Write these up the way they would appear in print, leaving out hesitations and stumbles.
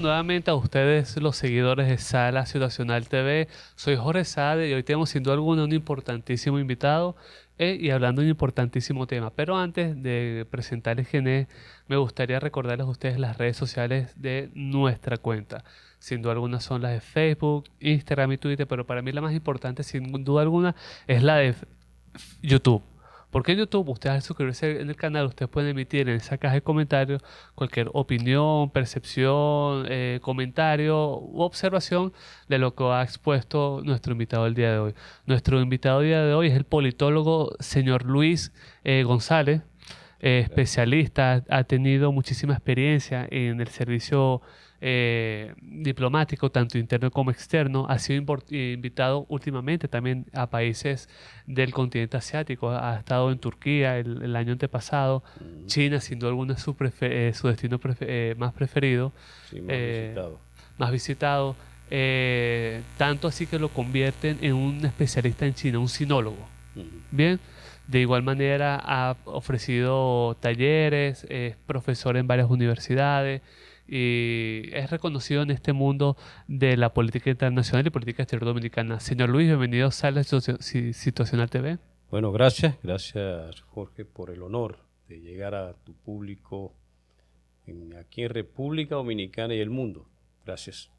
nuevamente a ustedes, los seguidores de Sala Situacional TV. Soy Jorge Sade y hoy tenemos sin duda alguna un importantísimo invitado y hablando de un importantísimo tema. Pero antes de presentarles quién es, me gustaría recordarles a ustedes las redes sociales de nuestra cuenta. Sin duda alguna son las de Facebook, Instagram y Twitter, pero para mí la más importante sin duda alguna es la de YouTube. Porque en YouTube, ustedes al suscribirse en el canal, ustedes pueden emitir en esa caja de comentarios cualquier opinión, percepción, comentario u observación de lo que ha expuesto nuestro invitado el día de hoy. Nuestro invitado el día de hoy es el politólogo señor Luis González, especialista, ha tenido muchísima experiencia en el servicio diplomático, tanto interno como externo. Ha sido invitado últimamente también a países del continente asiático. Ha estado en Turquía el año antepasado. China, sin duda alguna, es su destino más preferido. Sí, más visitado. Más visitado. Tanto así que lo convierten en un especialista en China, un sinólogo. Bien. De igual manera ha ofrecido talleres, es profesor en varias universidades y es reconocido en este mundo de la política internacional y política exterior dominicana. Señor Luis, bienvenido a Sala Situacional TV. Bueno, gracias Jorge por el honor de llegar a tu público aquí en República Dominicana y el mundo. Gracias.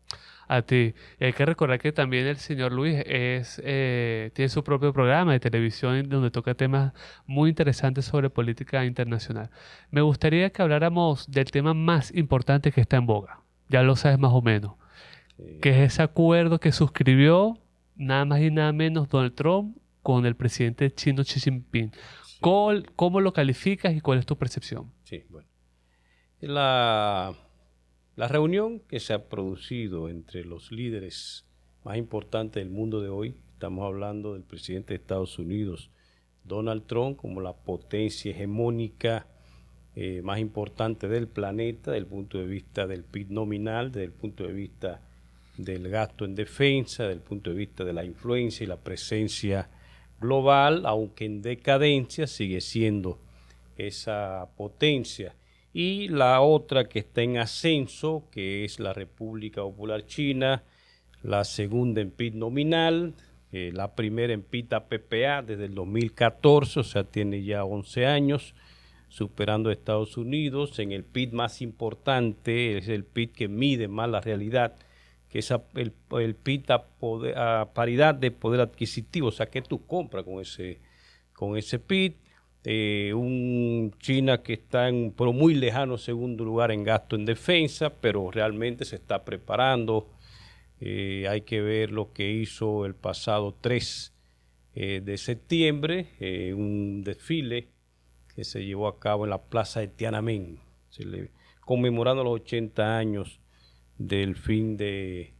A ti. Y hay que recordar que también el señor Luis tiene su propio programa de televisión donde toca temas muy interesantes sobre política internacional. Me gustaría que habláramos del tema más importante que está en boga. Ya lo sabes más o menos. Que es ese acuerdo que suscribió nada más y nada menos Donald Trump con el presidente chino Xi Jinping. Sí. ¿Cómo lo calificas y cuál es tu percepción? Sí, bueno. La reunión que se ha producido entre los líderes más importantes del mundo de hoy, estamos hablando del presidente de Estados Unidos, Donald Trump, como la potencia hegemónica más importante del planeta, desde el punto de vista del PIB nominal, desde el punto de vista del gasto en defensa, desde el punto de vista de la influencia y la presencia global, aunque en decadencia, sigue siendo esa potencia. Y la otra que está en ascenso, que es la República Popular China, la segunda en PIB nominal, la primera en PIB a PPA desde el 2014, o sea, tiene ya 11 años, superando a Estados Unidos. En el PIB más importante, es el PIB que mide más la realidad, que es el PIB a paridad de poder adquisitivo, o sea, que tú compras con ese PIB. Un China que está pero muy lejano segundo lugar en gasto en defensa, pero realmente se está preparando. Hay que ver lo que hizo el pasado 3 de septiembre, un desfile que se llevó a cabo en la plaza de Tiananmen, conmemorando los 80 años del fin de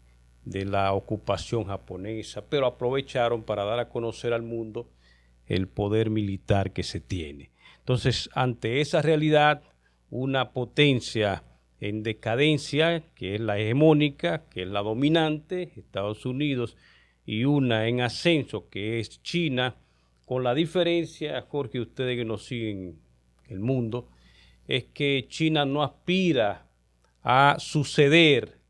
la ocupación japonesa, pero aprovecharon para dar a conocer al mundo el poder militar que se tiene. Entonces, ante esa realidad, una potencia en decadencia, que es la hegemónica, que es la dominante, Estados Unidos, y una en ascenso, que es China, con la diferencia, Jorge, ustedes que nos siguen el mundo, es que China no aspira a suceder,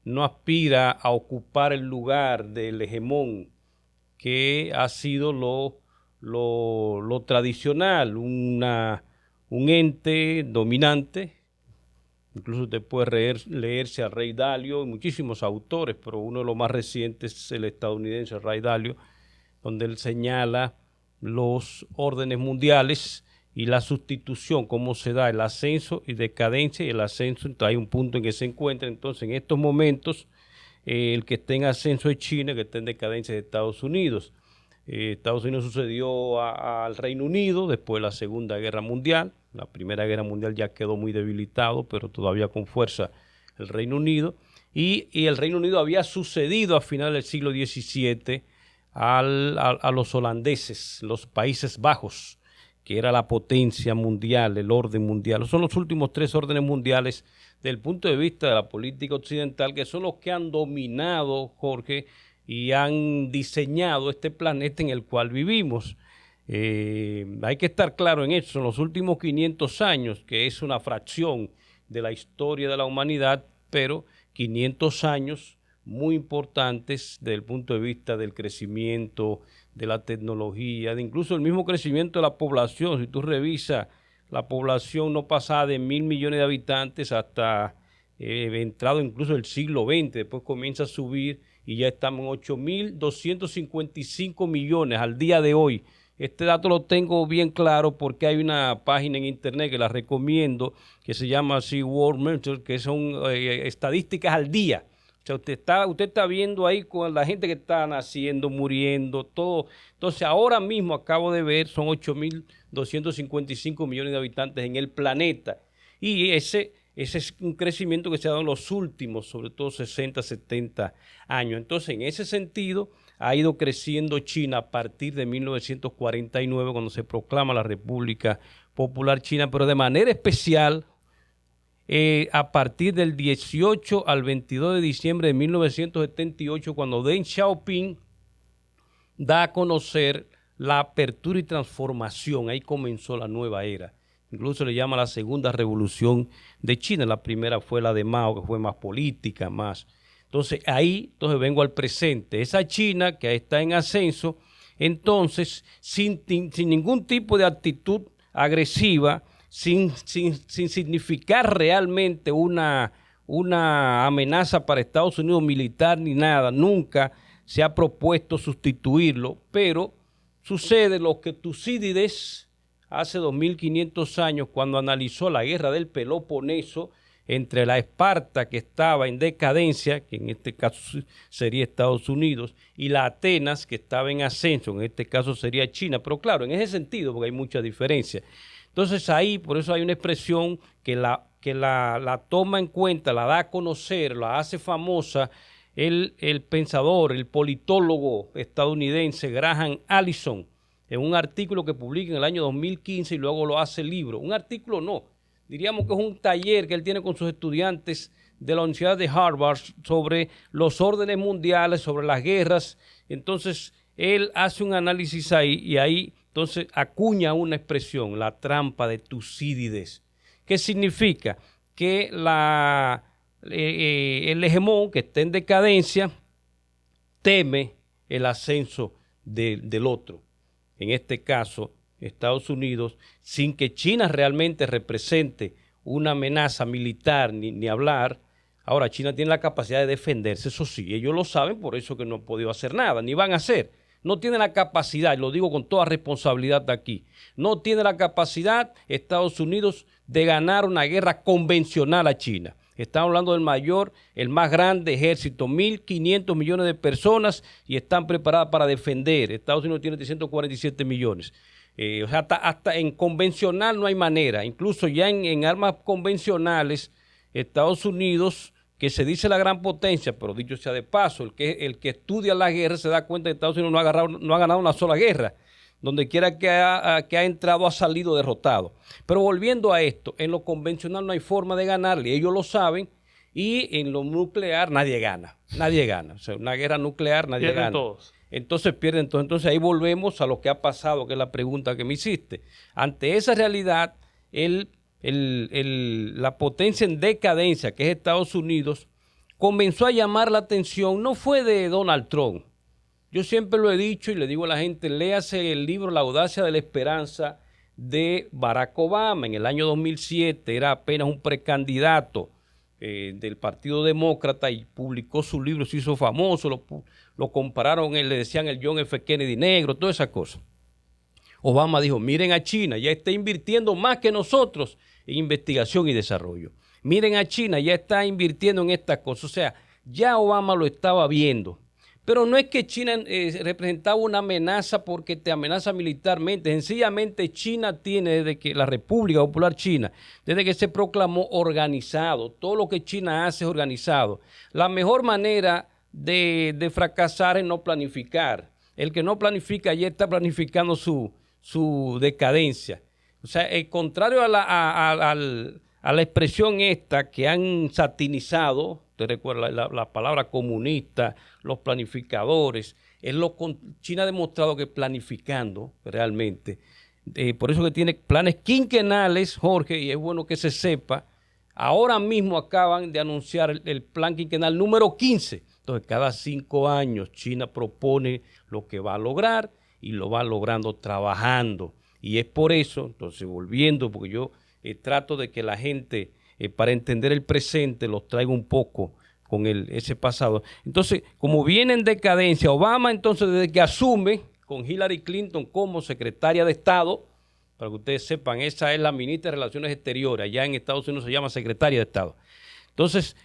no aspira a ocupar el lugar del hegemón, que ha sido lo tradicional, un ente dominante. Incluso usted puede leerse a Ray Dalio y muchísimos autores, pero uno de los más recientes es el estadounidense Ray Dalio, donde él señala los órdenes mundiales y la sustitución, cómo se da el ascenso y decadencia y el ascenso. Entonces hay un punto en que se encuentra. Entonces, en estos momentos, el que está en ascenso es China, el que está en decadencia es Estados Unidos. Estados Unidos sucedió al Reino Unido después de la Segunda Guerra Mundial. La Primera Guerra Mundial ya quedó muy debilitado, pero todavía con fuerza el Reino Unido. Y el Reino Unido había sucedido a finales del siglo XVII a los holandeses, los Países Bajos, que era la potencia mundial, el orden mundial. Son los últimos 3 órdenes mundiales desde el punto de vista de la política occidental, que son los que han dominado, Jorge, y han diseñado este planeta en el cual vivimos. Hay que estar claro en eso. En los últimos 500 años, que es una fracción de la historia de la humanidad, pero 500 años muy importantes desde el punto de vista del crecimiento, de la tecnología, de incluso el mismo crecimiento de la población. Si tú revisas, la población no pasaba de 1.000 millones de habitantes hasta entrado incluso el siglo XX, después comienza a subir y ya estamos en 8.255 millones al día de hoy. Este dato lo tengo bien claro porque hay una página en internet que la recomiendo, que se llama así World Measure, que son estadísticas al día. O sea, usted está viendo ahí con la gente que está naciendo, muriendo, todo. Entonces, ahora mismo acabo de ver, son 8.255 millones de habitantes en el planeta. Y ese es un crecimiento que se ha dado en los últimos, sobre todo 60, 70 años. Entonces, en ese sentido, ha ido creciendo China a partir de 1949, cuando se proclama la República Popular China, pero de manera especial, a partir del 18 al 22 de diciembre de 1978, cuando Deng Xiaoping da a conocer la apertura y transformación. Ahí comenzó la nueva era. Incluso le llama la segunda revolución de China. La primera fue la de Mao, que fue más política, más. Entonces vengo al presente. Esa China que está en ascenso, entonces, sin ningún tipo de actitud agresiva, sin significar realmente una amenaza para Estados Unidos militar ni nada, nunca se ha propuesto sustituirlo, pero sucede lo que Tucídides hace 2.500 años, cuando analizó la guerra del Peloponeso entre la Esparta, que estaba en decadencia, que en este caso sería Estados Unidos, y la Atenas, que estaba en ascenso, en este caso sería China, pero claro, en ese sentido, porque hay mucha diferencia. Entonces ahí, por eso hay una expresión que la toma en cuenta, la da a conocer, la hace famosa el pensador, el politólogo estadounidense Graham Allison, en un artículo que publica en el año 2015 y luego lo hace libro. Un artículo no, diríamos que es un taller que él tiene con sus estudiantes de la Universidad de Harvard sobre los órdenes mundiales, sobre las guerras. Entonces él hace un análisis ahí y ahí entonces acuña una expresión, la trampa de Tucídides. ¿Qué significa? Que el hegemón que está en decadencia teme el ascenso del otro. En este caso, Estados Unidos, sin que China realmente represente una amenaza militar ni hablar. Ahora, China tiene la capacidad de defenderse, eso sí, ellos lo saben, por eso que no han podido hacer nada, ni van a hacer. No tiene la capacidad, y lo digo con toda responsabilidad de aquí, no tiene la capacidad Estados Unidos de ganar una guerra convencional a China. Estamos hablando del mayor, el más grande ejército, 1.500 millones de personas y están preparadas para defender. Estados Unidos tiene 347 millones. O sea, hasta en convencional no hay manera. Incluso ya en armas convencionales, Estados Unidos, que se dice la gran potencia, pero dicho sea de paso, el que estudia la guerra se da cuenta que Estados Unidos no ha ganado una sola guerra. Donde quiera que ha entrado ha salido derrotado. Pero volviendo a esto, en lo convencional no hay forma de ganarle, ellos lo saben, y en lo nuclear nadie gana. O sea, una guerra nuclear nadie pierden gana. Todos. Entonces pierden todos. Entonces ahí volvemos a lo que ha pasado, que es la pregunta que me hiciste. Ante esa realidad, la potencia en decadencia, que es Estados Unidos, comenzó a llamar la atención, no fue de Donald Trump. Yo siempre lo he dicho y le digo a la gente, léase el libro La audacia de la esperanza de Barack Obama. En el año 2007 era apenas un precandidato del Partido Demócrata y publicó su libro, se hizo famoso, lo compararon, le decían el John F. Kennedy negro, todas esas cosas. Obama dijo, miren a China, ya está invirtiendo más que nosotros en investigación y desarrollo. Miren a China, ya está invirtiendo en estas cosas. O sea, ya Obama lo estaba viendo. Pero no es que China representaba una amenaza porque te amenaza militarmente. Sencillamente China tiene, desde que la República Popular China, desde que se proclamó, organizado. Todo lo que China hace es organizado. La mejor manera de fracasar es no planificar. El que no planifica ya está planificando su decadencia. O sea, el contrario a la expresión esta que han satinizado, te recuerda la palabra comunista, los planificadores, China ha demostrado que planificando realmente, por eso que tiene planes quinquenales, Jorge, y es bueno que se sepa, Ahora mismo acaban de anunciar el plan quinquenal número 15. Entonces, cada 5 años China propone lo que va a lograr y lo va logrando trabajando. Y es por eso, entonces volviendo, porque yo trato de que la gente, para entender el presente, los traiga un poco con ese pasado. Entonces, como viene en decadencia, Obama entonces desde que asume con Hillary Clinton como secretaria de Estado, para que ustedes sepan, esa es la ministra de Relaciones Exteriores, allá en Estados Unidos se llama secretaria de Estado. Entonces,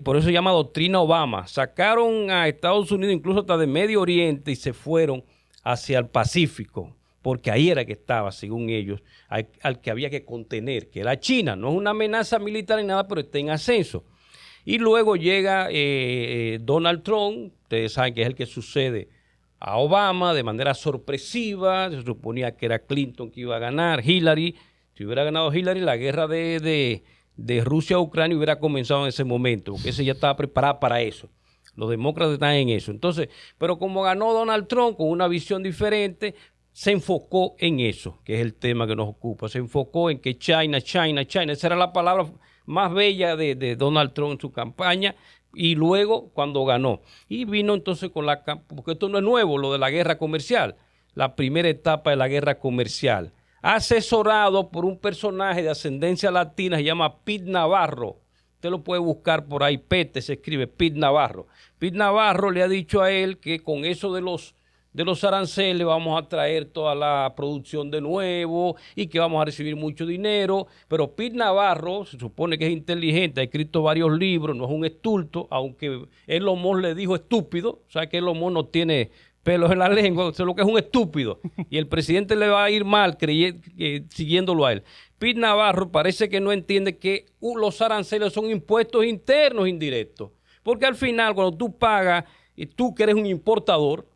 por eso se llama doctrina Obama. Sacaron a Estados Unidos incluso hasta de Medio Oriente y se fueron hacia el Pacífico, porque ahí era que estaba, según ellos, al que había que contener, que era China. No es una amenaza militar ni nada, pero está en ascenso. Y luego llega Donald Trump, ustedes saben que es el que sucede a Obama de manera sorpresiva. Se suponía que era Clinton que iba a ganar, Hillary. Si hubiera ganado Hillary, la guerra de Rusia a Ucrania hubiera comenzado en ese momento, porque ese ya estaba preparado para eso. Los demócratas están en eso. Entonces, pero como ganó Donald Trump con una visión diferente, se enfocó en eso, que es el tema que nos ocupa. Se enfocó en que China. Esa era la palabra más bella de Donald Trump en su campaña. Y luego cuando ganó. Y vino entonces porque esto no es nuevo, lo de la guerra comercial. La primera etapa de la guerra comercial. Asesorado por un personaje de ascendencia latina, se llama Pete Navarro. Usted lo puede buscar por ahí, Pete se escribe, Pete Navarro. Pete Navarro le ha dicho a él que con eso de los aranceles vamos a traer toda la producción de nuevo y que vamos a recibir mucho dinero. Pero Pete Navarro se supone que es inteligente, ha escrito varios libros, no es un estulto, aunque Elon Musk le dijo estúpido. O sea que Elon Musk no tiene pelos en la lengua, eso es lo que es un estúpido. Y el presidente le va a ir mal siguiéndolo a él. Pete Navarro parece que no entiende que los aranceles son impuestos internos indirectos. Porque al final, cuando tú pagas, y tú que eres un importador,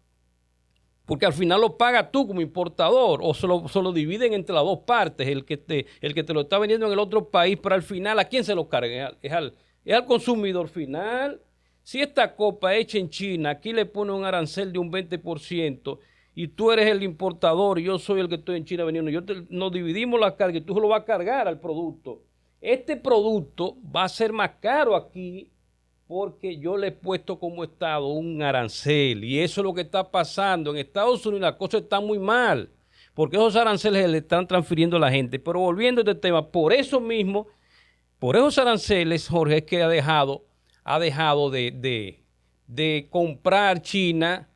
porque al final lo pagas tú como importador, o se lo dividen entre las dos partes, el que te lo está vendiendo en el otro país, pero al final, ¿a quién se lo carga? Es al consumidor final. Si esta copa hecha en China, aquí le pone un arancel de un 20%, y tú eres el importador y yo soy el que estoy en China vendiendo, nos dividimos la carga y tú se lo vas a cargar al producto. Este producto va a ser más caro aquí porque yo le he puesto como Estado un arancel, y eso es lo que está pasando. En Estados Unidos la cosa está muy mal, porque esos aranceles le están transfiriendo a la gente. Pero volviendo a este tema, por eso mismo, por esos aranceles, Jorge, es que ha dejado de comprar China,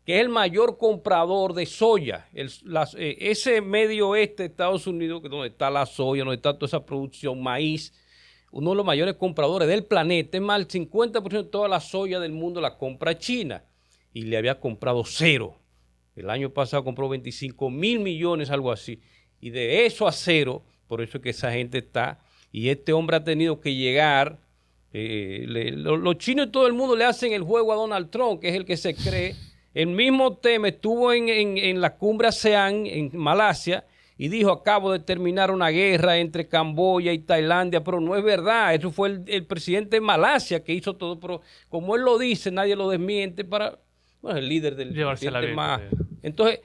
que es el mayor comprador de soya. Ese medio oeste de Estados Unidos, que es donde está la soya, donde está toda esa producción, maíz, uno de los mayores compradores del planeta. Es más, el 50% de toda la soya del mundo la compra China, y le había comprado 0. El año pasado compró 25,000 millones, algo así. Y de eso a 0, por eso es que esa gente está, y este hombre ha tenido que llegar. Los chinos y todo el mundo le hacen el juego a Donald Trump, que es el que se cree. El mismo tema estuvo en la cumbre ASEAN en Malasia y dijo: acabo de terminar una guerra entre Camboya y Tailandia, pero no es verdad. Eso fue el presidente de Malasia que hizo todo, pero como él lo dice, nadie lo desmiente. El líder del presidente más. Entonces,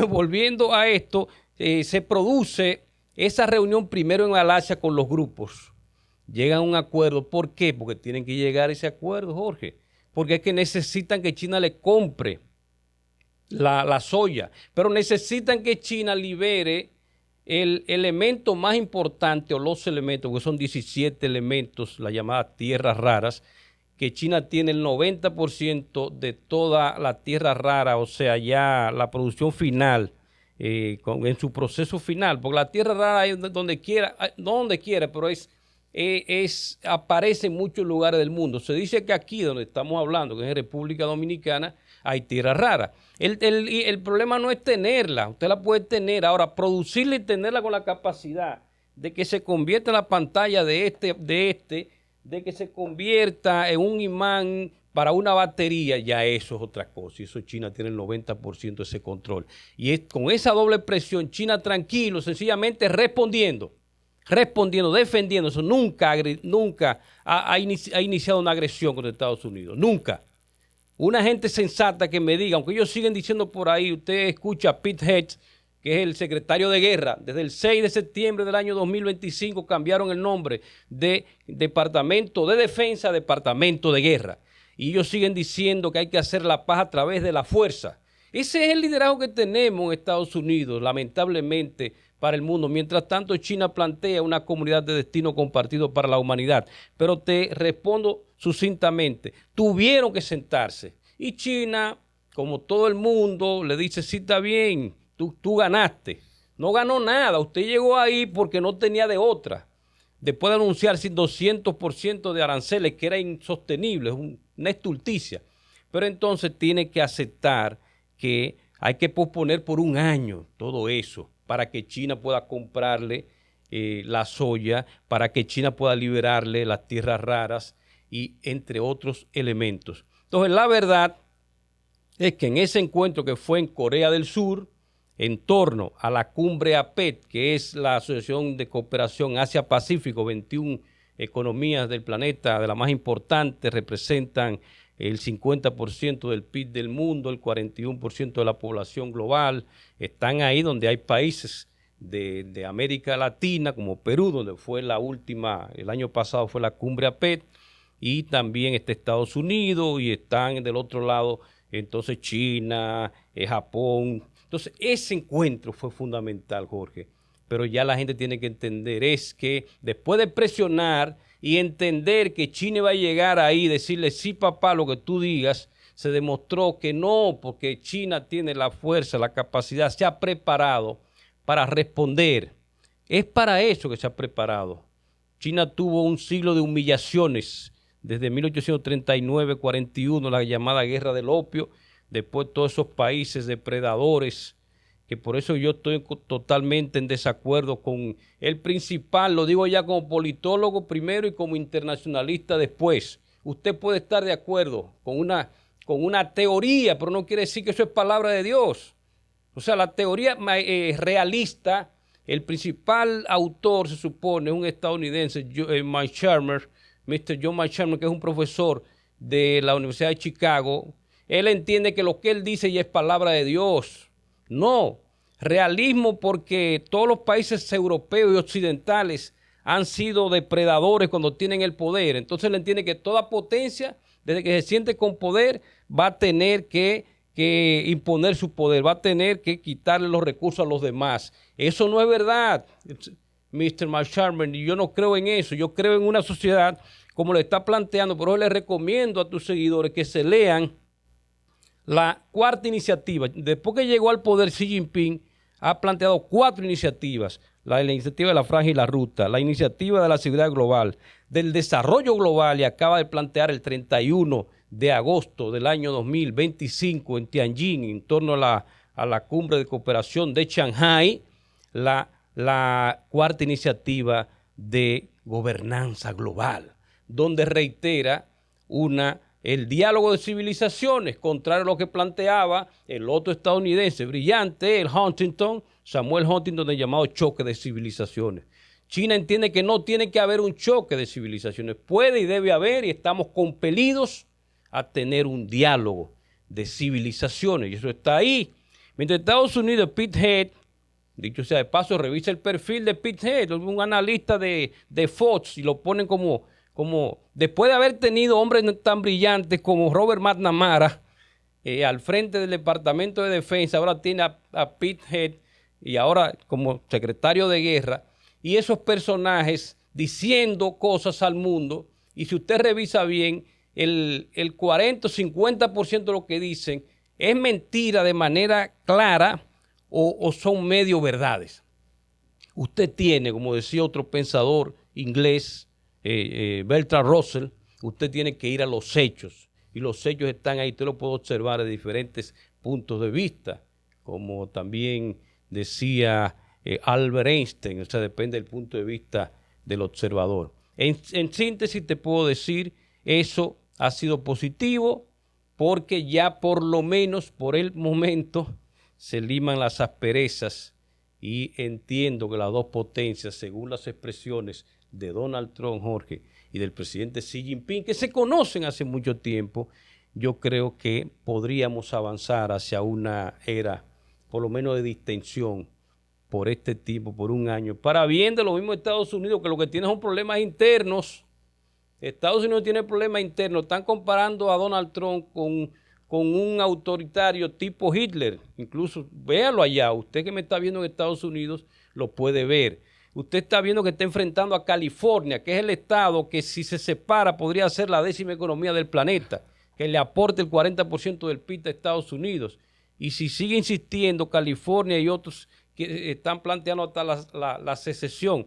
volviendo a esto, se produce esa reunión primero en Malasia con los grupos. Llegan a un acuerdo. ¿Por qué? Porque tienen que llegar a ese acuerdo, Jorge. Porque es que necesitan que China le compre la soya, pero necesitan que China libere el elemento más importante, o los elementos, porque son 17 elementos, las llamadas tierras raras, que China tiene el 90% de toda la tierra rara, o sea, ya la producción final, en su proceso final, porque la tierra rara es donde quiera, no donde quiera, pero aparece en muchos lugares del mundo. Se dice que aquí donde estamos hablando, que es en República Dominicana, hay tierra rara. El problema no es tenerla, usted la puede tener. Ahora, producirla y tenerla con la capacidad de que se convierta en la pantalla de que se convierta en un imán para una batería, ya eso es otra cosa. Y eso China tiene el 90% de ese control. Y con esa doble presión, China tranquilo, sencillamente respondiendo, defendiéndose. Nunca ha iniciado una agresión contra Estados Unidos, nunca. Una gente sensata que me diga, aunque ellos siguen diciendo por ahí, usted escucha a Pete Hecht, que es el secretario de guerra. Desde el 6 de septiembre del año 2025 cambiaron el nombre de Departamento de Defensa a Departamento de Guerra. Y ellos siguen diciendo que hay que hacer la paz a través de la fuerza. Ese es el liderazgo que tenemos en Estados Unidos, lamentablemente, para el mundo. Mientras tanto, China plantea una comunidad de destino compartido para la humanidad. Pero te respondo sucintamente. Tuvieron que sentarse. Y China, como todo el mundo, le dice, sí, está bien, tú ganaste. No ganó nada. Usted llegó ahí porque no tenía de otra. Después de anunciar 200% de aranceles, que era insostenible, es una estulticia. Pero entonces tiene que aceptar que hay que posponer por un año todo eso para que China pueda comprarle la soya, para que China pueda liberarle las tierras raras y entre otros elementos. Entonces la verdad es que en ese encuentro que fue en Corea del Sur, en torno a la cumbre APEC, que es la Asociación de Cooperación Asia-Pacífico, 21 economías del planeta, de las más importantes, representan el 50% del PIB del mundo, el 41% de la población global. Están ahí donde hay países de América Latina, como Perú, donde fue la última, el año pasado fue la cumbre APEC, y también está Estados Unidos, y están del otro lado, entonces China, Japón. Entonces ese encuentro fue fundamental, Jorge, pero ya la gente tiene que entender es que después de presionar y entender que China va a llegar ahí, decirle sí papá, lo que tú digas, se demostró que no, porque China tiene la fuerza, la capacidad, se ha preparado para responder. Es para eso que se ha preparado. China tuvo un siglo de humillaciones, desde 1839-41, la llamada Guerra del Opio, después todos esos países depredadores, que por eso yo estoy totalmente en desacuerdo con el principal, lo digo ya como politólogo primero y como internacionalista después. Usted puede estar de acuerdo con una teoría, pero no quiere decir que eso es palabra de Dios. O sea, la teoría realista, el principal autor se supone es un estadounidense, Mr. John Mearsheimer, que es un profesor de la Universidad de Chicago. Él entiende que lo que él dice ya es palabra de Dios. No, realismo porque todos los países europeos y occidentales han sido depredadores cuando tienen el poder. Entonces él entiende que toda potencia, desde que se siente con poder, va a tener que imponer su poder, va a tener que quitarle los recursos a los demás. Eso no es verdad, Mr. Mearsheimer, y yo no creo en eso. Yo creo en una sociedad como le está planteando. Por eso le recomiendo a tus seguidores que se lean la cuarta iniciativa. Después que llegó al poder, Xi Jinping ha planteado 4 iniciativas. La iniciativa de la franja y la ruta, la iniciativa de la seguridad global, del desarrollo global, y acaba de plantear el 31 de agosto del año 2025 en Tianjin, en torno a la cumbre de cooperación de Shanghái, la cuarta iniciativa de gobernanza global, donde reitera el diálogo de civilizaciones, contrario a lo que planteaba el otro estadounidense brillante, Samuel Huntington, del llamado choque de civilizaciones. China entiende que no tiene que haber un choque de civilizaciones, puede y debe haber, y estamos compelidos a tener un diálogo de civilizaciones, y eso está ahí. Mientras Estados Unidos, Pete Head, dicho sea de paso, revisa el perfil de Pete Head, un analista de Fox, y lo ponen como después de haber tenido hombres tan brillantes como Robert McNamara al frente del Departamento de Defensa, ahora tiene a Pete Head y ahora como secretario de guerra, y esos personajes diciendo cosas al mundo, y si usted revisa bien, el 40 o 50% de lo que dicen es mentira de manera clara o son medio verdades. Usted tiene, como decía otro pensador inglés, Bertrand Russell, usted tiene que ir a los hechos, y los hechos están ahí, usted lo puede observar de diferentes puntos de vista, como también decía Albert Einstein, o sea, depende del punto de vista del observador. En síntesis te puedo decir, eso ha sido positivo, porque ya por lo menos por el momento se liman las asperezas, y entiendo que las dos potencias, según las expresiones de Donald Trump, Jorge, y del presidente Xi Jinping, que se conocen hace mucho tiempo, yo creo que podríamos avanzar hacia una era por lo menos de distensión por este tipo, por un año, para bien de los mismos Estados Unidos, que lo que tiene son problemas internos. Estados Unidos tiene problemas internos. Están comparando a Donald Trump con un autoritario tipo Hitler. Incluso véalo allá. Usted que me está viendo en Estados Unidos lo puede ver. Usted está viendo que está enfrentando a California, que es el estado que si se separa podría ser la 10ª economía del planeta, que le aporte el 40% del PIB de Estados Unidos. Y si sigue insistiendo California y otros que están planteando hasta la secesión,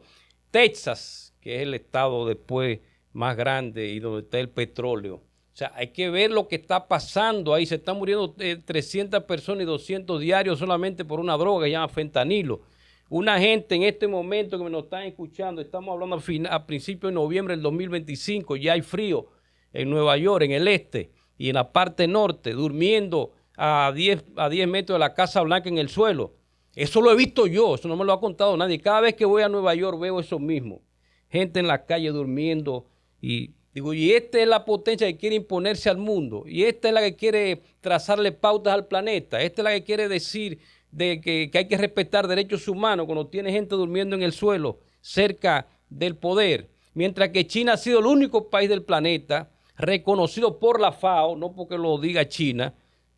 Texas, que es el estado después más grande y donde está el petróleo. O sea, hay que ver lo que está pasando ahí. Se están muriendo 300 personas y 200 diarios solamente por una droga que se llama fentanilo. Una gente en este momento que me nos están escuchando, estamos hablando a principios de noviembre del 2025, ya hay frío en Nueva York, en el este y en la parte norte, durmiendo a 10 metros de la Casa Blanca en el suelo. Eso lo he visto yo, eso no me lo ha contado nadie. Cada vez que voy a Nueva York veo eso mismo. Gente en la calle durmiendo y digo, y esta es la potencia que quiere imponerse al mundo. Y esta es la que quiere trazarle pautas al planeta. Esta es la que quiere decir de que hay que respetar derechos humanos cuando tiene gente durmiendo en el suelo cerca del poder. Mientras que China ha sido el único país del planeta reconocido por la FAO, no porque lo diga China,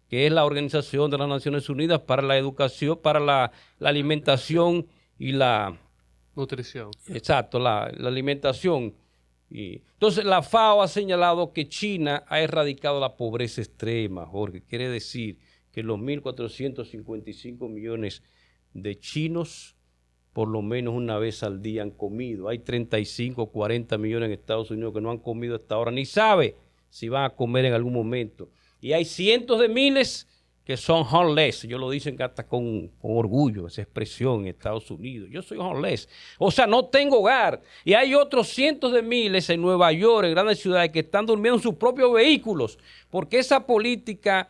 que es la Organización de las Naciones Unidas para la Educación, para la alimentación y la nutrición. Exacto, la alimentación. Y entonces la FAO ha señalado que China ha erradicado la pobreza extrema, Jorge. Quiere decir que los 1.455 millones de chinos por lo menos una vez al día han comido. Hay 35 o 40 millones en Estados Unidos que no han comido hasta ahora, ni sabe si van a comer en algún momento. Y hay cientos de miles que son homeless. Ellos lo dicen hasta con orgullo, esa expresión en Estados Unidos. Yo soy homeless. O sea, no tengo hogar. Y hay otros cientos de miles en Nueva York, en grandes ciudades, que están durmiendo en sus propios vehículos. Porque esa política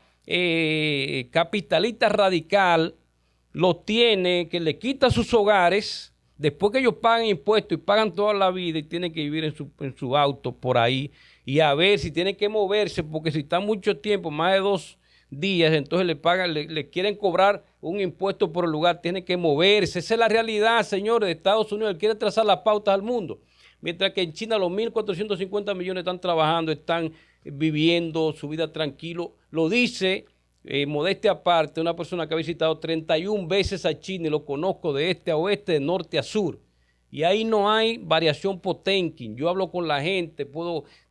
capitalista radical lo tiene, que le quita sus hogares, después que ellos pagan impuestos y pagan toda la vida y tienen que vivir en su auto por ahí, y a ver si tienen que moverse, porque si están mucho tiempo, más de 2 días, entonces le quieren cobrar un impuesto por el lugar, tienen que moverse. Esa es la realidad, señores, de Estados Unidos. Él quiere trazar las pautas al mundo. Mientras que en China los 1.450 millones están trabajando, están viviendo su vida tranquilo. Lo dice, modestia aparte, una persona que ha visitado 31 veces a China y lo conozco de este a oeste, de norte a sur. Y ahí no hay variación Potemkin. Yo hablo con la gente,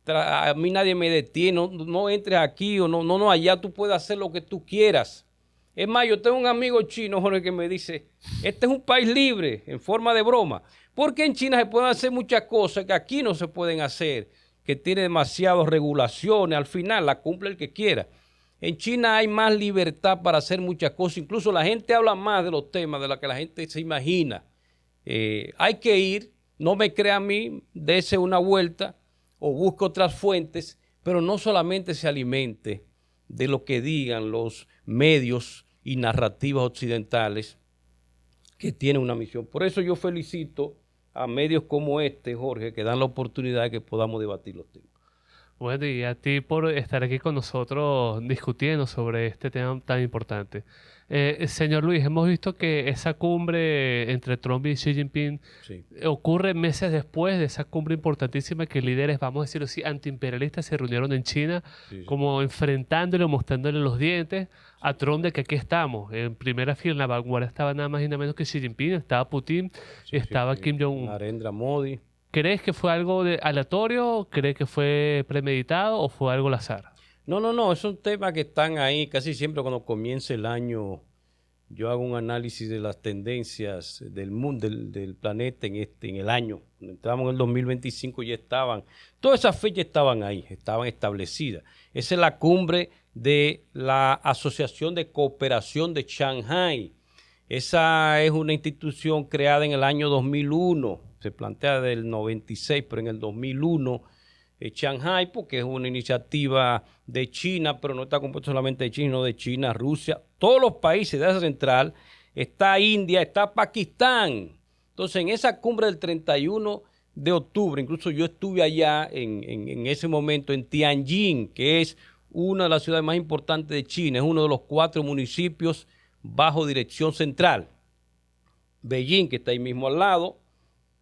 a mí nadie me detiene, no entres aquí o no allá, tú puedes hacer lo que tú quieras. Es más, yo tengo un amigo chino, Jorge, que me dice, este es un país libre, en forma de broma, porque en China se pueden hacer muchas cosas que aquí no se pueden hacer, que tiene demasiadas regulaciones, al final la cumple el que quiera. En China hay más libertad para hacer muchas cosas, incluso la gente habla más de los temas de los que la gente se imagina. Hay que ir, no me crea a mí, dése una vuelta o busque otras fuentes, pero no solamente se alimente de lo que digan los medios y narrativas occidentales que tienen una misión. Por eso yo felicito a medios como este, Jorge, que dan la oportunidad de que podamos debatir los temas. Bueno, y a ti por estar aquí con nosotros discutiendo sobre este tema tan importante. Señor Luis, hemos visto que esa cumbre entre Trump y Xi Jinping ocurre meses después de esa cumbre importantísima que líderes, vamos a decirlo así, antiimperialistas se reunieron en China, como enfrentándole, mostrándole los dientes a Trump de que aquí estamos. En primera fila, en la vanguardia estaba nada más y nada menos que Xi Jinping, estaba Putin, estaba Kim Jong-un. Narendra Modi. ¿Crees que fue algo aleatorio? ¿Crees que fue premeditado o fue algo al azar? No, es un tema que están ahí casi siempre cuando comienza el año. Yo hago un análisis de las tendencias del mundo, del planeta en el año. Cuando entramos en el 2025 ya estaban, todas esas fechas estaban ahí, estaban establecidas. Esa es la cumbre de la Asociación de Cooperación de Shanghái. Esa es una institución creada en el año 2001. Se plantea del 96, pero en el 2001 Shanghái, porque es una iniciativa de China, pero no está compuesto solamente de China, sino de China, Rusia, todos los países de Asia Central, está India, está Pakistán. Entonces, en esa cumbre del 31 de octubre, incluso yo estuve allá en ese momento en Tianjin, que es una de las ciudades más importantes de China, es uno de los 4 municipios bajo dirección central. Beijing, que está ahí mismo al lado,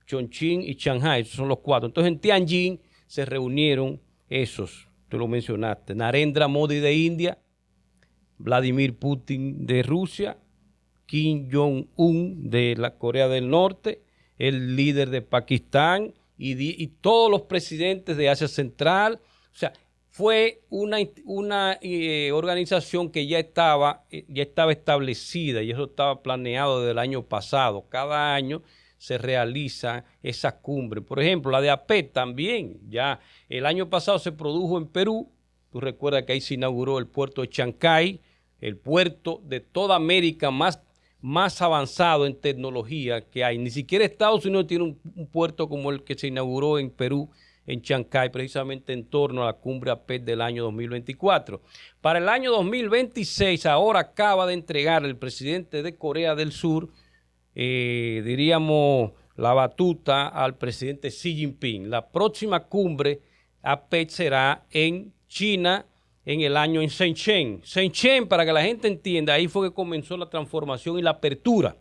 Chongqing y Shanghai, esos son los 4. Entonces en Tianjin se reunieron esos, tú lo mencionaste, Narendra Modi de India, Vladimir Putin de Rusia, Kim Jong-un de la Corea del Norte, el líder de Pakistán y todos los presidentes de Asia Central. O sea, fue una organización que ya estaba establecida y eso estaba planeado desde el año pasado. Cada año se realiza esa cumbre. Por ejemplo, la de APEC también. Ya el año pasado se produjo en Perú. Tú recuerdas que ahí se inauguró el puerto de Chancay, el puerto de toda América más avanzado en tecnología que hay. Ni siquiera Estados Unidos tiene un puerto como el que se inauguró en Perú, en Chancay, precisamente en torno a la cumbre APEC del año 2024. Para el año 2026, ahora acaba de entregar el presidente de Corea del Sur, diríamos, la batuta al presidente Xi Jinping. La próxima cumbre APEC será en China, en el año en Shenzhen. Shenzhen, para que la gente entienda, ahí fue que comenzó la transformación y la apertura.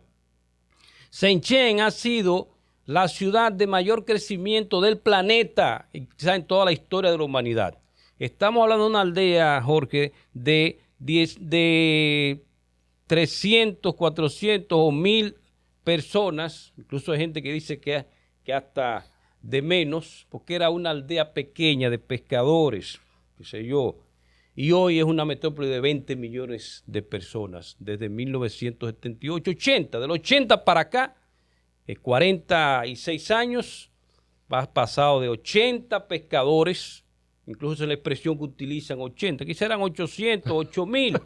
Shenzhen ha sido la ciudad de mayor crecimiento del planeta, quizás en toda la historia de la humanidad. Estamos hablando de una aldea, Jorge, de 300, 400 o 1000 personas, incluso hay gente que dice que hasta de menos, porque era una aldea pequeña de pescadores, qué sé yo, y hoy es una metrópoli de 20 millones de personas, desde 1978, 80, del 80 para acá, 46 años, has pasado de 80 pescadores, incluso es la expresión que utilizan 80, quizás eran 800, 8000,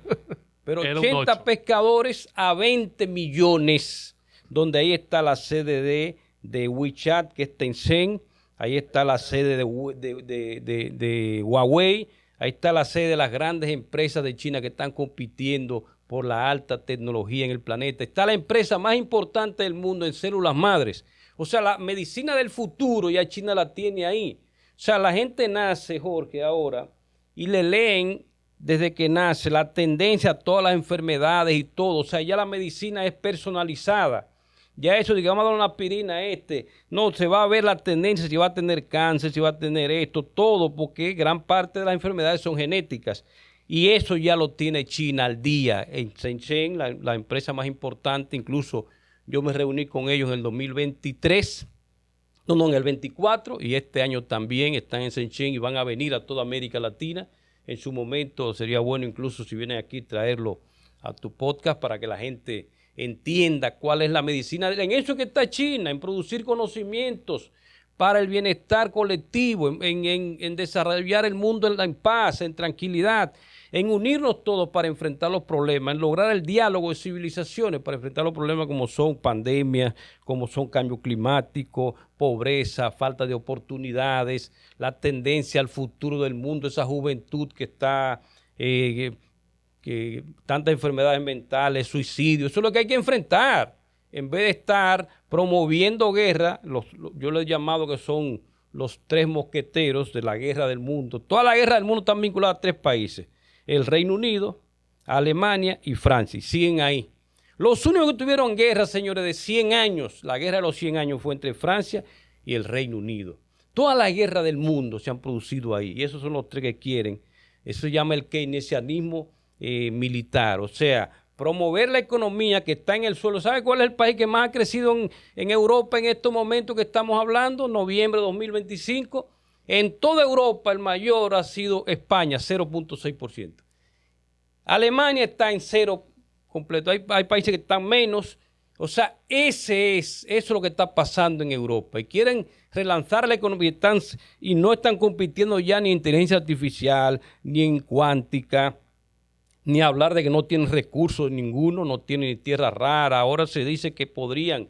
pero 80 pescadores a 20 millones, donde ahí está la sede de WeChat, que es Tencent, ahí está la sede de Huawei, ahí está la sede de las grandes empresas de China que están compitiendo por la alta tecnología en el planeta. Está la empresa más importante del mundo en células madres. O sea, la medicina del futuro ya China la tiene ahí. O sea, la gente nace, Jorge, ahora, y le leen desde que nace la tendencia a todas las enfermedades y todo. O sea, ya la medicina es personalizada. Ya eso, digamos, dar una aspirina no, se va a ver la tendencia, si va a tener cáncer, si va a tener esto, todo, porque gran parte de las enfermedades son genéticas. Y eso ya lo tiene China al día. En Shenzhen, la empresa más importante, incluso yo me reuní con ellos en el 2023, en el 24, y este año también están en Shenzhen y van a venir a toda América Latina. En su momento sería bueno incluso si vienen aquí traerlo a tu podcast para que la gente entienda cuál es la medicina. En eso que está China, en producir conocimientos para el bienestar colectivo, en desarrollar el mundo en paz, en tranquilidad, en unirnos todos para enfrentar los problemas, en lograr el diálogo de civilizaciones para enfrentar los problemas como son pandemias, como son cambio climático, pobreza, falta de oportunidades, la tendencia al futuro del mundo, esa juventud que está... que tantas enfermedades mentales, suicidio, eso es lo que hay que enfrentar, en vez de estar promoviendo guerra, yo les he llamado que son los 3 mosqueteros de la guerra del mundo. Toda la guerra del mundo están vinculadas a 3 países, el Reino Unido, Alemania y Francia, y siguen ahí. Los únicos que tuvieron guerra, señores, de 100 años, la guerra de los 100 años fue entre Francia y el Reino Unido. Todas las guerras del mundo se han producido ahí, y esos son los 3 que quieren. Eso se llama el keynesianismo militar, o sea, promover la economía que está en el suelo. ¿Sabe cuál es el país que más ha crecido en Europa en estos momentos que estamos hablando? Noviembre de 2025. En toda Europa el mayor ha sido España, 0.6%. Alemania está en 0 completo. Hay países que están menos. O sea, eso es lo que está pasando en Europa. Y quieren relanzar la economía y no están compitiendo ya ni en inteligencia artificial, ni en cuántica, ni hablar de que no tienen recursos ninguno, no tienen ni tierra rara. Ahora se dice que podrían,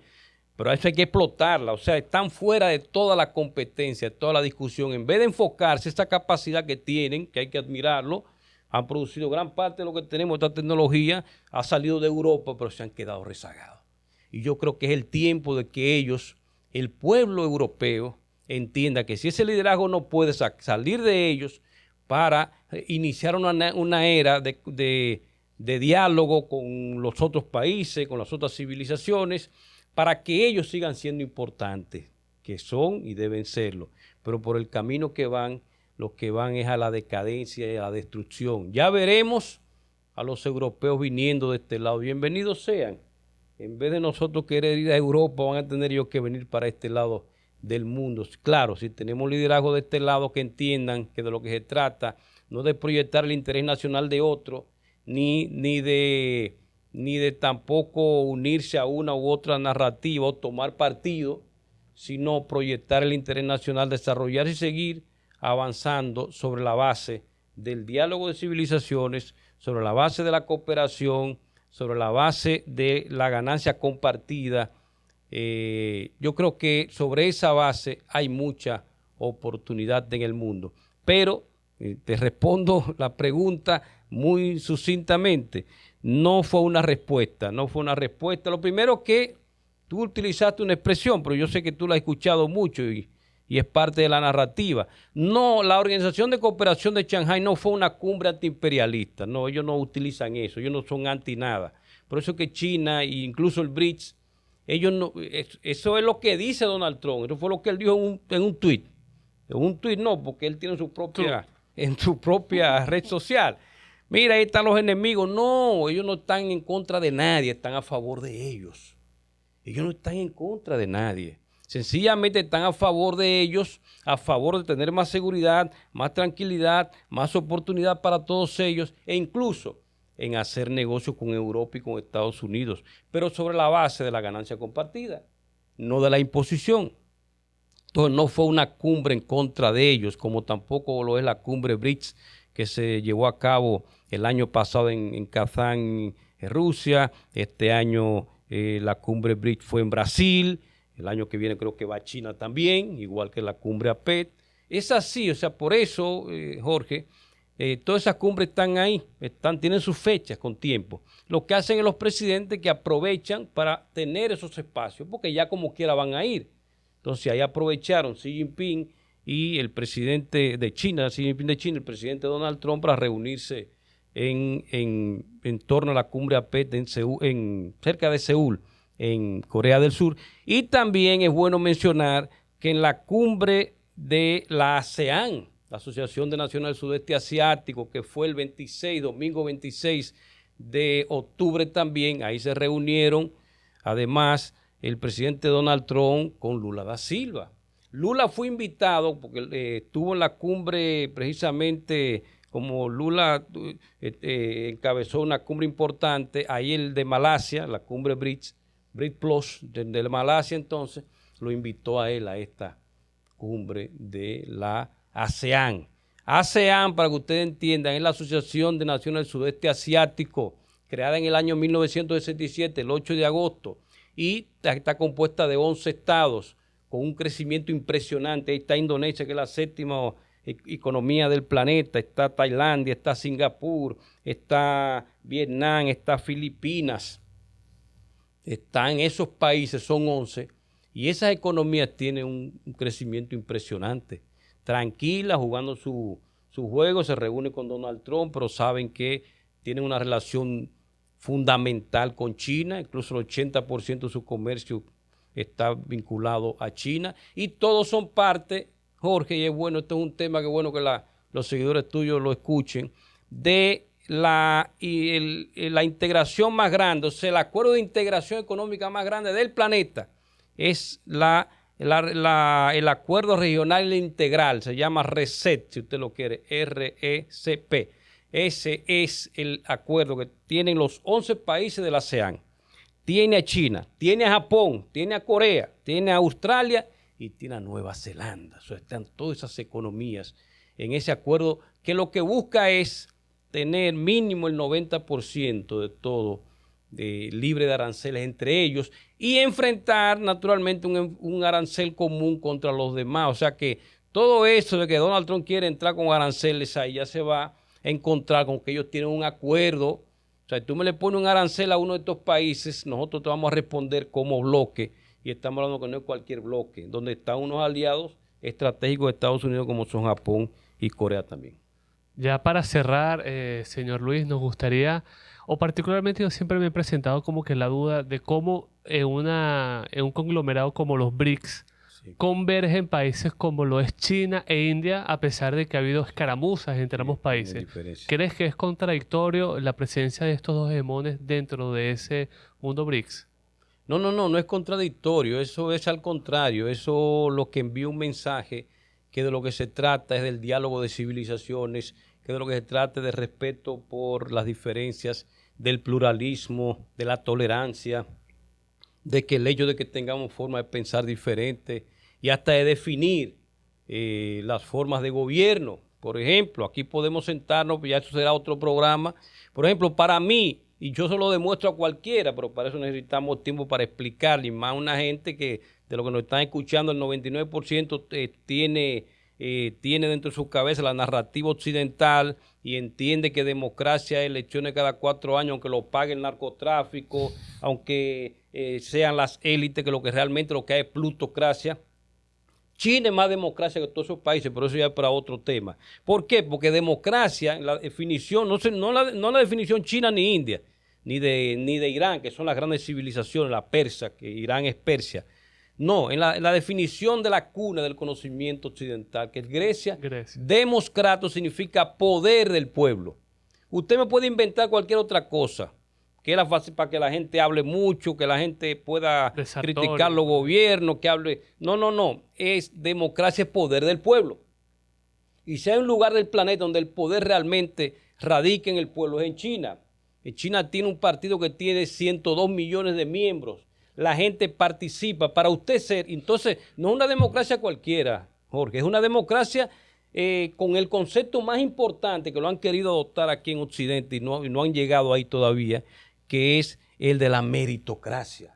pero eso hay que explotarla. O sea, están fuera de toda la competencia, de toda la discusión. En vez de enfocarse esta capacidad que tienen, que hay que admirarlo, han producido gran parte de lo que tenemos, esta tecnología, ha salido de Europa, pero se han quedado rezagados. Y yo creo que es el tiempo de que ellos, el pueblo europeo, entienda que si ese liderazgo no puede salir de ellos, para iniciar una era de de diálogo con los otros países, con las otras civilizaciones, para que ellos sigan siendo importantes, que son y deben serlo. Pero por el camino que van, los que van es a la decadencia y a la destrucción. Ya veremos a los europeos viniendo de este lado. Bienvenidos sean. En vez de nosotros querer ir a Europa, van a tener ellos que venir para este lado del mundo. Claro, si tenemos liderazgo de este lado, que entiendan que de lo que se trata, no de proyectar el interés nacional de otro, ni de tampoco unirse a una u otra narrativa o tomar partido, sino proyectar el interés nacional, desarrollar y seguir avanzando sobre la base del diálogo de civilizaciones, sobre la base de la cooperación, sobre la base de la ganancia compartida. Yo creo que sobre esa base hay mucha oportunidad en el mundo. Pero te respondo la pregunta muy sucintamente. No fue una respuesta. Lo primero que tú utilizaste una expresión, pero yo sé que tú la has escuchado mucho y es parte de la narrativa. No, la Organización de Cooperación de Shanghái no fue una cumbre antiimperialista. No, ellos no utilizan eso. Ellos no son anti nada. Por eso que China e incluso el BRICS, ellos no, eso es lo que dice Donald Trump. Eso fue lo que él dijo en un tuit. En un tuit no, porque él tiene en su propia red social. Mira, ahí están los enemigos. No, ellos no están en contra de nadie, están a favor de ellos. Ellos no están en contra de nadie. Sencillamente están a favor de ellos, a favor de tener más seguridad, más tranquilidad, más oportunidad para todos ellos e incluso en hacer negocios con Europa y con Estados Unidos, pero sobre la base de la ganancia compartida, no de la imposición. Entonces no fue una cumbre en contra de ellos, como tampoco lo es la cumbre BRICS que se llevó a cabo el año pasado en Kazán, en Rusia. Este año la cumbre BRICS fue en Brasil. El año que viene creo que va a China también, igual que la cumbre APEC. Es así, o sea, por eso, Jorge, todas esas cumbres están ahí, tienen sus fechas con tiempo. Lo que hacen es los presidentes que aprovechan para tener esos espacios, porque ya como quiera van a ir. Entonces ahí aprovecharon Xi Jinping y el presidente de China, Xi Jinping de China, el presidente Donald Trump, para reunirse en torno a la cumbre APEC cerca de Seúl, en Corea del Sur. Y también es bueno mencionar que en la cumbre de la ASEAN, la Asociación de Naciones del Sudeste Asiático, que fue el domingo 26 de octubre también, ahí se reunieron además el presidente Donald Trump con Lula da Silva. Lula fue invitado porque estuvo en la cumbre precisamente como Lula encabezó una cumbre importante, ahí el de Malasia, la cumbre BRICS Plus de Malasia, entonces lo invitó a él a esta cumbre de la ASEAN. ASEAN, para que ustedes entiendan, es la Asociación de Naciones del Sudeste Asiático, creada en el año 1967, el 8 de agosto, y está compuesta de 11 estados con un crecimiento impresionante. Ahí está Indonesia, que es la séptima economía del planeta, está Tailandia, está Singapur, está Vietnam, está Filipinas. Están esos países, son 11, y esas economías tienen un crecimiento impresionante. Tranquilas, jugando su juego, se reúnen con Donald Trump, pero saben que tienen una relación fundamental con China, incluso el 80% de su comercio está vinculado a China, y todos son parte, Jorge, y es bueno, esto es un tema que es bueno que los seguidores tuyos lo escuchen, de la integración más grande, o sea, el acuerdo de integración económica más grande del planeta es el acuerdo regional integral, se llama RCEP, si usted lo quiere, RECP. Ese es el acuerdo que tienen los 11 países de la ASEAN. Tiene a China, tiene a Japón, tiene a Corea, tiene a Australia y tiene a Nueva Zelanda. O sea, están todas esas economías en ese acuerdo que lo que busca es tener mínimo el 90% de todo libre de aranceles entre ellos y enfrentar naturalmente un arancel común contra los demás. O sea que todo eso de que Donald Trump quiere entrar con aranceles, ahí ya se va a encontrar con que ellos tienen un acuerdo. O sea, si tú me le pones un arancel a uno de estos países, nosotros te vamos a responder como bloque, y estamos hablando que no es cualquier bloque, donde están unos aliados estratégicos de Estados Unidos como son Japón y Corea también. Ya para cerrar, señor Luis, nos gustaría, o particularmente yo siempre me he presentado como que la duda de cómo en un conglomerado como los BRICS Sí, convergen países como lo es China e India, a pesar de que ha habido escaramuzas entre ambos hay una países. diferencia. ¿Crees que es contradictorio la presencia de estos dos hegemones dentro de ese mundo BRICS? No, no, no, no es contradictorio, eso es al contrario, eso lo que envía un mensaje que de lo que se trata es del diálogo de civilizaciones, que de lo que se trata es de respeto por las diferencias, del pluralismo, de la tolerancia, de que el hecho de que tengamos forma de pensar diferente y hasta de definir las formas de gobierno. Por ejemplo, aquí podemos sentarnos, ya eso será otro programa. Por ejemplo, para mí, y yo se lo demuestro a cualquiera, pero para eso necesitamos tiempo para explicarle, y más a una gente que de lo que nos están escuchando, el 99% tiene dentro de su cabeza la narrativa occidental y entiende que democracia es elecciones cada 4 años, aunque lo pague el narcotráfico, aunque sean las élites, que realmente lo que hay es plutocracia. China es más democracia que todos esos países, pero eso ya es para otro tema. ¿Por qué? Porque democracia, en la definición, no la definición china ni india, ni de Irán, que son las grandes civilizaciones, la persa, que Irán es Persia. No, en la definición de la cuna del conocimiento occidental, que es Grecia, democrato significa poder del pueblo. Usted me puede inventar cualquier otra cosa, que era fácil para que la gente hable mucho, que la gente pueda criticar los gobiernos, que hable. No, no, no. Es democracia, es poder del pueblo. Y si hay un lugar del planeta donde el poder realmente radica en el pueblo, es en China. China tiene un partido que tiene 102 millones de miembros. La gente participa. Para usted ser, entonces, no es una democracia cualquiera, Jorge, es una democracia con el concepto más importante que lo han querido adoptar aquí en Occidente y no han llegado ahí todavía, que es el de la meritocracia.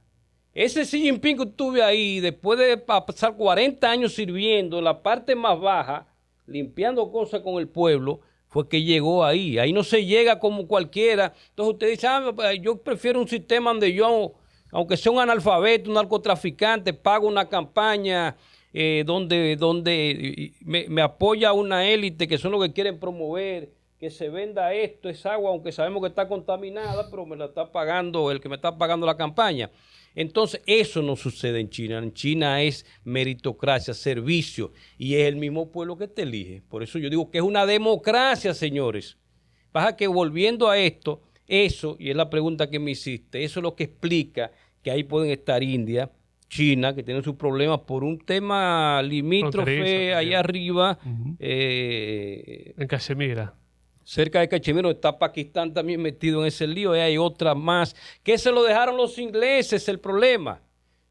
Ese Xi Jinping que estuve ahí, después de pasar 40 años sirviendo en la parte más baja, limpiando cosas con el pueblo, fue que llegó ahí. Ahí no se llega como cualquiera. Entonces usted dice, yo prefiero un sistema donde yo, aunque sea un analfabeto, un narcotraficante, pago una campaña donde me apoya una élite que son los que quieren promover que se venda esto, es agua, aunque sabemos que está contaminada, pero me la está pagando el que me está pagando la campaña. Entonces, eso no sucede en China. En China es meritocracia, servicio, y es el mismo pueblo que te elige. Por eso yo digo que es una democracia, señores. Pasa que volviendo a esto, eso, y es la pregunta que me hiciste, eso es lo que explica que ahí pueden estar India, China, que tienen sus problemas por un tema limítrofe allá arriba. En Cachemira. Cerca de Cachemira está Pakistán también metido en ese lío, y hay otras más, que se lo dejaron los ingleses, el problema.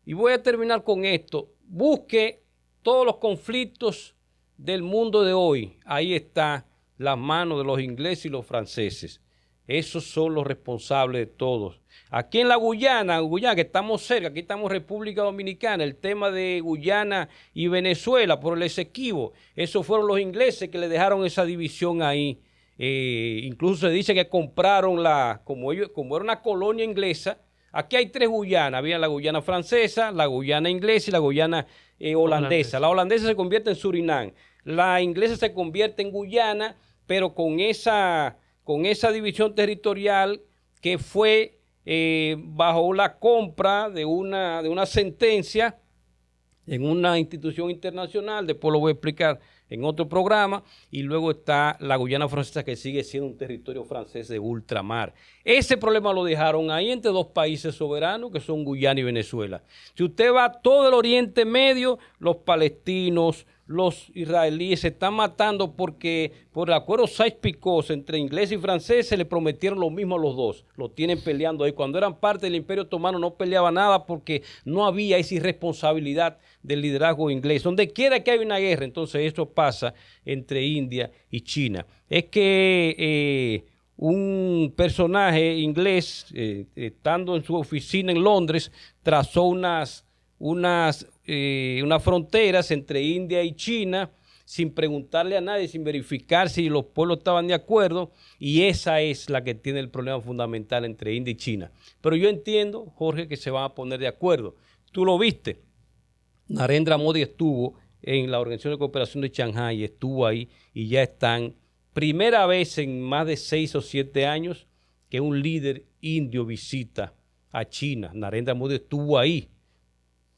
Y voy a terminar con esto. Busque todos los conflictos del mundo de hoy. Ahí está las manos de los ingleses y los franceses. Esos son los responsables de todos. Aquí en la Guyana, que estamos cerca, aquí estamos República Dominicana, el tema de Guyana y Venezuela por el Esequibo, esos fueron los ingleses que le dejaron esa división ahí. Incluso se dice que compraron como era una colonia inglesa. Aquí hay 3 Guyanas, había la Guyana francesa, la Guyana inglesa y la Guyana holandesa. La holandesa se convierte en Surinam, la inglesa se convierte en Guyana, pero con esa división territorial que fue bajo la compra de una sentencia en una institución internacional, después lo voy a explicar en otro programa, y luego está la Guyana francesa, que sigue siendo un territorio francés de ultramar. Ese problema lo dejaron ahí entre 2 países soberanos, que son Guyana y Venezuela. Si usted va a todo el Oriente Medio, los palestinos, los israelíes se están matando porque por el acuerdo Sykes-Picot entre ingleses y franceses le prometieron lo mismo a los dos. Lo tienen peleando ahí. Cuando eran parte del Imperio Otomano no peleaba nada porque no había esa irresponsabilidad del liderazgo inglés. Donde quiera que haya una guerra, entonces eso pasa entre India y China. Es que un personaje inglés, estando en su oficina en Londres, trazó unas fronteras entre India y China sin preguntarle a nadie, sin verificar si los pueblos estaban de acuerdo, y esa es la que tiene el problema fundamental entre India y China. Pero yo entiendo, Jorge, que se van a poner de acuerdo. Tú lo viste, Narendra Modi estuvo en la Organización de Cooperación de Shanghái, estuvo ahí y ya están Primera vez en más de 6 o 7 años que un líder indio visita a China. Narendra Modi estuvo ahí.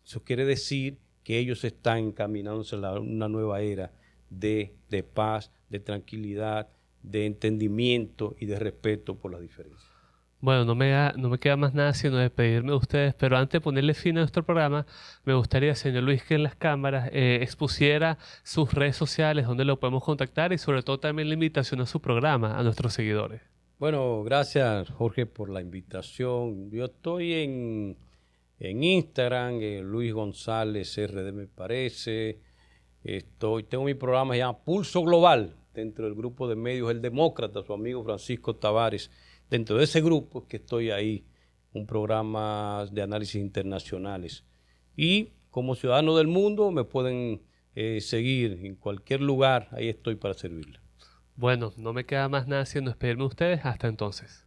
Eso quiere decir que ellos están encaminándose a una nueva era de paz, de tranquilidad, de entendimiento y de respeto por las diferencias. Bueno, no me queda más nada sino despedirme de ustedes, pero antes de ponerle fin a nuestro programa, me gustaría, señor Luis, que en las cámaras expusiera sus redes sociales, donde lo podemos contactar y sobre todo también la invitación a su programa, a nuestros seguidores. Bueno, gracias Jorge por la invitación. Yo estoy en Instagram, Luis González RD me parece. Tengo mi programa que se llama Pulso Global, dentro del grupo de medios El Demócrata, su amigo Francisco Tavares. Dentro de ese grupo es que estoy ahí, un programa de análisis internacionales. Y como ciudadano del mundo me pueden seguir en cualquier lugar, ahí estoy para servirles. Bueno, no me queda más nada sino despedirme de ustedes. Hasta entonces.